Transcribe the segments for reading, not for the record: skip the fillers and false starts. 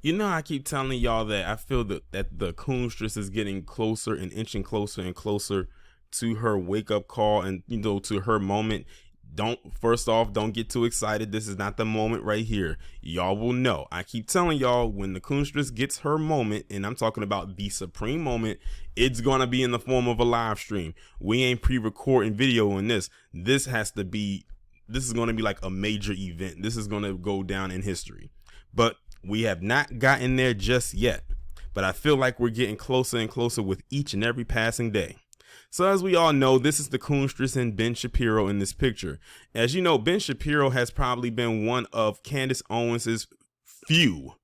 I keep telling y'all that I feel that the Coonstress is getting closer and inching closer and closer to her wake up call and, to her moment. First off, don't get too excited. This is not the moment right here. Y'all will know. I keep telling y'all, when the Coonstress gets her moment, and I'm talking about the supreme moment, it's going to be in the form of a live stream. We ain't pre-recording video on this. This is going to be like a major event. This is going to go down in history. But we have not gotten there just yet. But I feel like we're getting closer and closer with each and every passing day. So as we all know, this is the Coonstress and Ben Shapiro in this picture. As you know, Ben Shapiro has probably been one of Candace Owens' few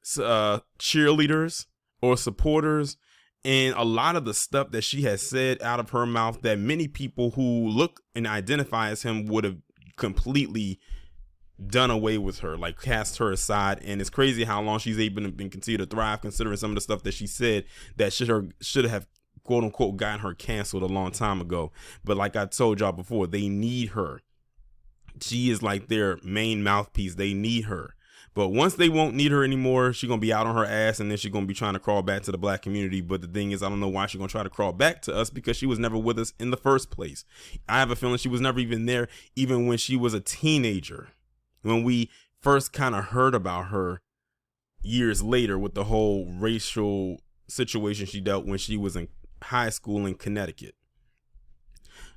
cheerleaders or supporters. And a lot of the stuff that she has said out of her mouth that many people who look and identify as him would have completely done away with her, like cast her aside. And it's crazy how long she's able to continue to thrive, considering some of the stuff that she said that should have quote unquote gotten her canceled a long time ago. But like I told y'all before, they need her. She is like their main mouthpiece. They need her. But once they won't need her anymore, she's going to be out on her ass, and then she's going to be trying to crawl back to the black community. But the thing is, I don't know why she's going to try to crawl back to us, because she was never with us in the first place. I have a feeling she was never even there, even when she was a teenager, when we first kind of heard about her years later with the whole racial situation she dealt when she was in high school in Connecticut.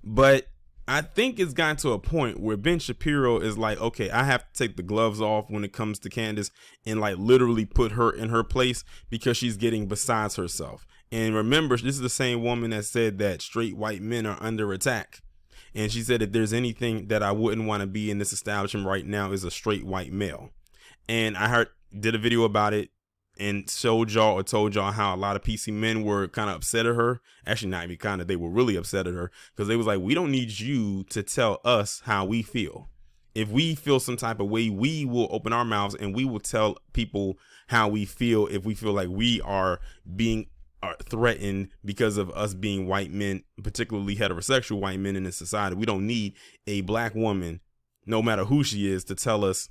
But I think it's gotten to a point where Ben Shapiro is like, okay, I have to take the gloves off when it comes to Candace and like literally put her in her place, because she's getting besides herself. And remember, this is the same woman that said that straight white men are under attack. And she said, if there's anything that I wouldn't want to be in this establishment right now, is a straight white male. And I did a video about it and told y'all how a lot of PC men were kind of upset at her. Actually, not even kind of, they were really upset at her, because they was like, we don't need you to tell us how we feel. If we feel some type of way, we will open our mouths and we will tell people how we feel, if we feel like we are being threatened because of us being white men, particularly heterosexual white men in this society. We don't need a black woman, no matter who she is, to tell us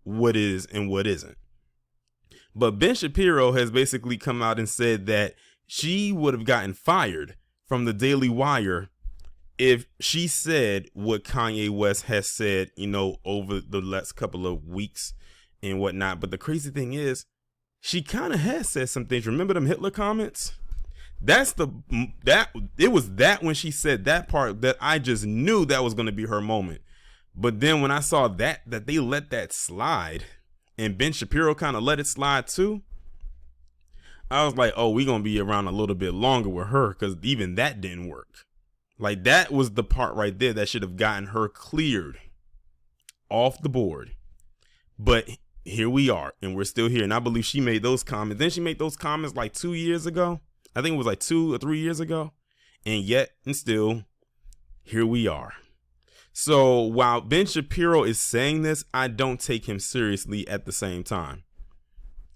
what is and what isn't. But Ben Shapiro has basically come out and said that she would have gotten fired from the DailyWire if she said what Kanye West has said, over the last couple of weeks and whatnot. But the crazy thing is, she kind of has said some things. Remember them Hitler comments? It was when she said that part that I just knew that was going to be her moment. But then when I saw that they let that slide, and Ben Shapiro kind of let it slide too, I was like, oh, we're going to be around a little bit longer with her, because even that didn't work. Like, that was the part right there that should have gotten her cleared off the board. But here we are, and we're still here. And I believe she made those comments. Then she made those comments like 2 years ago. I think it was like 2 or 3 years ago. And yet, and still, here we are. So while Ben Shapiro is saying this, I don't take him seriously at the same time,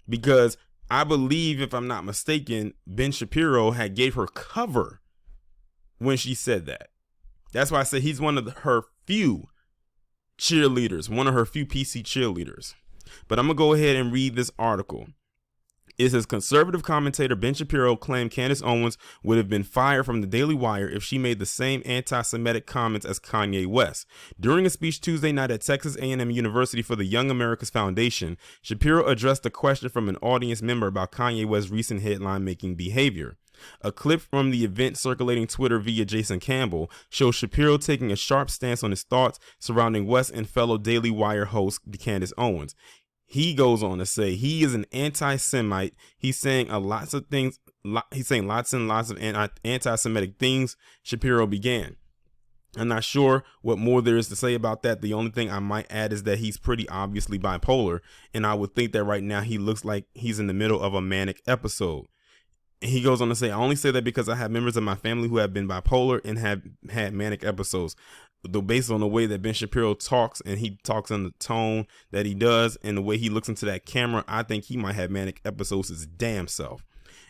because I believe, if I'm not mistaken, Ben Shapiro had gave her cover when she said that. That's why I say he's one of her few cheerleaders, one of her few PC cheerleaders. But I'm going to go ahead and read this article. It says, conservative commentator Ben Shapiro claimed Candace Owens would have been fired from the Daily Wire if she made the same anti-Semitic comments as Kanye West. During a speech Tuesday night at Texas A&M University for the Young America's Foundation, Shapiro addressed a question from an audience member about Kanye West's recent headline-making behavior. A clip from the event circulating Twitter via Jason Campbell shows Shapiro taking a sharp stance on his thoughts surrounding West and fellow Daily Wire host Candace Owens. He goes on to say he is an anti-Semite. He's saying lots of things. He's saying lots and lots of anti-Semitic things. Shapiro began. I'm not sure what more there is to say about that. The only thing I might add is that he's pretty obviously bipolar, and I would think that right now he looks like he's in the middle of a manic episode. And he goes on to say, I only say that because I have members of my family who have been bipolar and have had manic episodes. Though based on the way that Ben Shapiro talks, and he talks in the tone that he does and the way he looks into that camera, I think he might have manic episodes his damn self.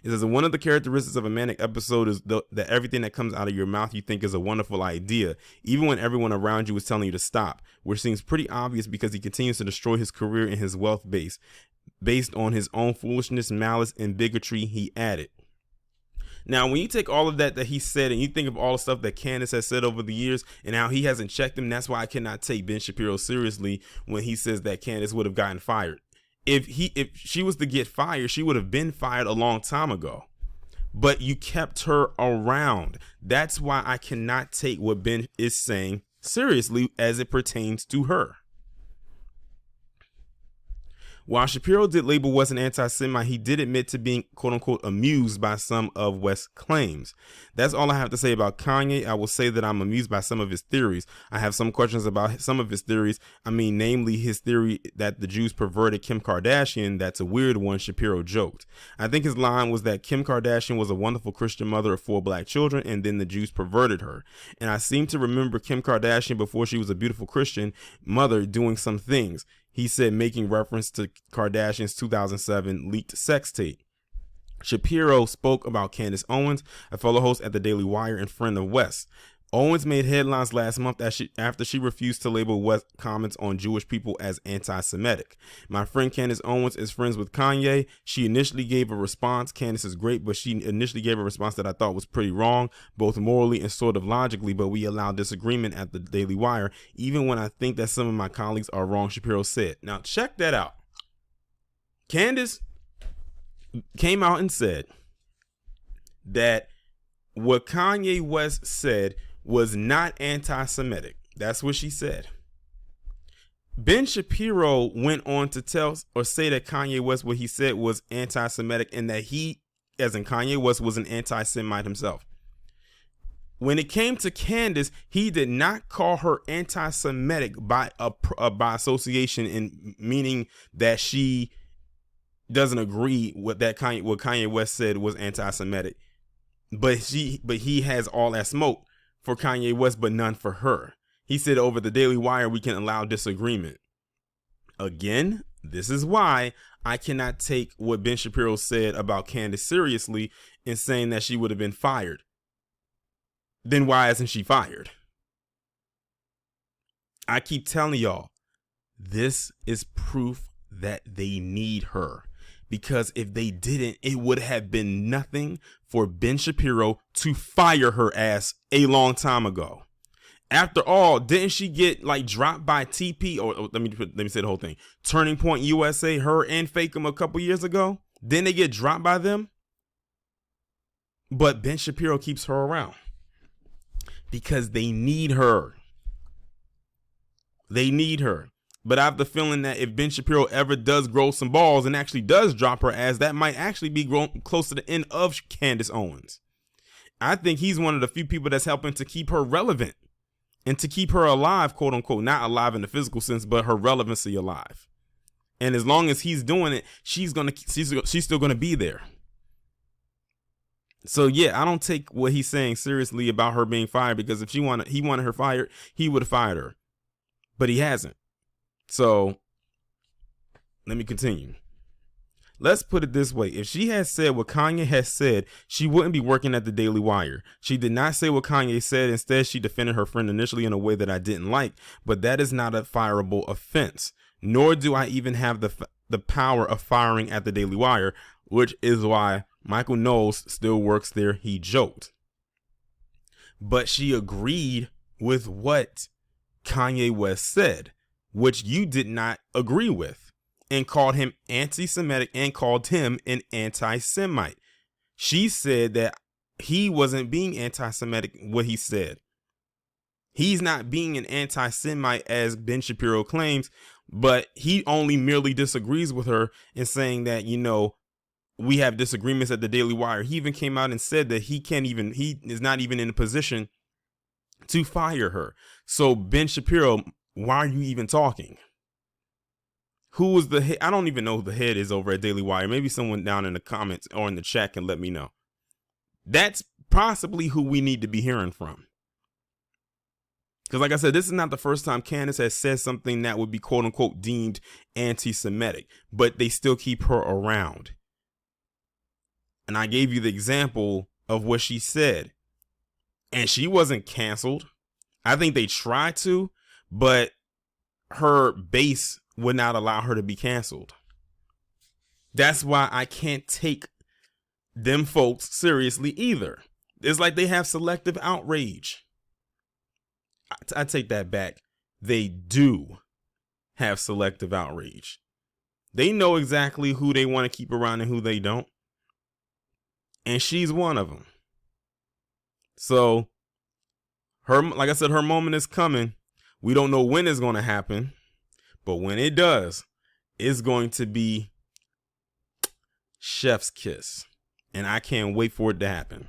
It says, one of the characteristics of a manic episode is that everything that comes out of your mouth you think is a wonderful idea, even when everyone around you is telling you to stop, which seems pretty obvious because he continues to destroy his career and his wealth base. based on his own foolishness, malice, and bigotry, he added. Now, when you take all of that he said and you think of all the stuff that Candace has said over the years and how he hasn't checked him, that's why I cannot take Ben Shapiro seriously when he says that Candace would have gotten fired. If she was to get fired, she would have been fired a long time ago. But you kept her around. That's why I cannot take what Ben is saying seriously as it pertains to her. While Shapiro did label West an anti-Semite, he did admit to being, quote unquote, amused by some of West's claims. That's all I have to say about Kanye. I will say that I'm amused by some of his theories. I have some questions about some of his theories. I mean, namely his theory that the Jews perverted Kim Kardashian. That's a weird one, Shapiro joked. I think his line was that Kim Kardashian was a wonderful Christian mother of 4 black children, and then the Jews perverted her. And I seem to remember Kim Kardashian, before she was a beautiful Christian mother, doing some things. He said, making reference to Kardashian's 2007 leaked sex tape. Shapiro spoke about Candace Owens, a fellow host at the Daily Wire and friend of West. Owens made headlines last month after she refused to label West comments on Jewish people as anti-Semitic. My friend Candace Owens is friends with Kanye. She initially gave a response. Candace is great, but she initially gave a response that I thought was pretty wrong, both morally and sort of logically, but we allow disagreement at the Daily Wire, even when I think that some of my colleagues are wrong, Shapiro said. Now, check that out. Candace came out and said that what Kanye West said was not anti-Semitic. That's what she said. Ben Shapiro went on to tell or say that Kanye West, what he said was anti-Semitic, and that he, as in Kanye West, was an anti-Semite himself. When it came to Candace, he did not call her anti-Semitic by association, in meaning that she doesn't agree with that what Kanye West said was anti-Semitic. But he has all that smoke for Kanye West, but none for her. He said over the Daily Wire, we can allow disagreement. Again, this is why I cannot take what Ben Shapiro said about Candace seriously in saying that she would have been fired. Then why isn't she fired? I keep telling y'all, this is proof that they need her. Because if they didn't, it would have been nothing for Ben Shapiro to fire her ass a long time ago. After all, didn't she get dropped by TP, or let me say the whole thing, Turning Point USA, her and Fakem a couple years ago? Didn't they get dropped by them? But Ben Shapiro keeps her around because they need her. They need her. But I have the feeling that if Ben Shapiro ever does grow some balls and actually does drop her ass, that might actually be close to the end of Candace Owens. I think he's one of the few people that's helping to keep her relevant and to keep her alive, quote unquote, not alive in the physical sense, but her relevancy alive. And as long as he's doing it, she's still gonna be there. So yeah, I don't take what he's saying seriously about her being fired, because if he wanted her fired, he would have fired her, but he hasn't. So let me continue. Let's put it this way. If she had said what Kanye has said, she wouldn't be working at the Daily Wire. She did not say what Kanye said. Instead, she defended her friend initially in a way that I didn't like, but that is not a fireable offense. Nor do I even have the power of firing at the Daily Wire, which is why Michael Knowles still works there, he joked. But she agreed with what Kanye West said, which you did not agree with, and called him anti-Semitic and called him an anti-Semite. She said that he wasn't being anti-Semitic, what he said. He's not being an anti-Semite as Ben Shapiro claims, but he only merely disagrees with her in saying that, we have disagreements at the Daily Wire. He even came out and said that he is not even in a position to fire her. So Ben Shapiro, why are you even talking? Who is the head? I don't even know who the head is over at Daily Wire. Maybe someone down in the comments or in the chat can let me know. That's possibly who we need to be hearing from. Because like I said, this is not the first time Candace has said something that would be quote unquote deemed anti-Semitic, but they still keep her around. And I gave you the example of what she said, and she wasn't canceled. I think they tried to, but her base would not allow her to be canceled. That's why I can't take them folks seriously either. It's like they have selective outrage. I take that back. They do have selective outrage. They know exactly who they want to keep around and who they don't. And she's one of them. So like I said, her moment is coming. We don't know when it's going to happen, but when it does, it's going to be chef's kiss. And I can't wait for it to happen.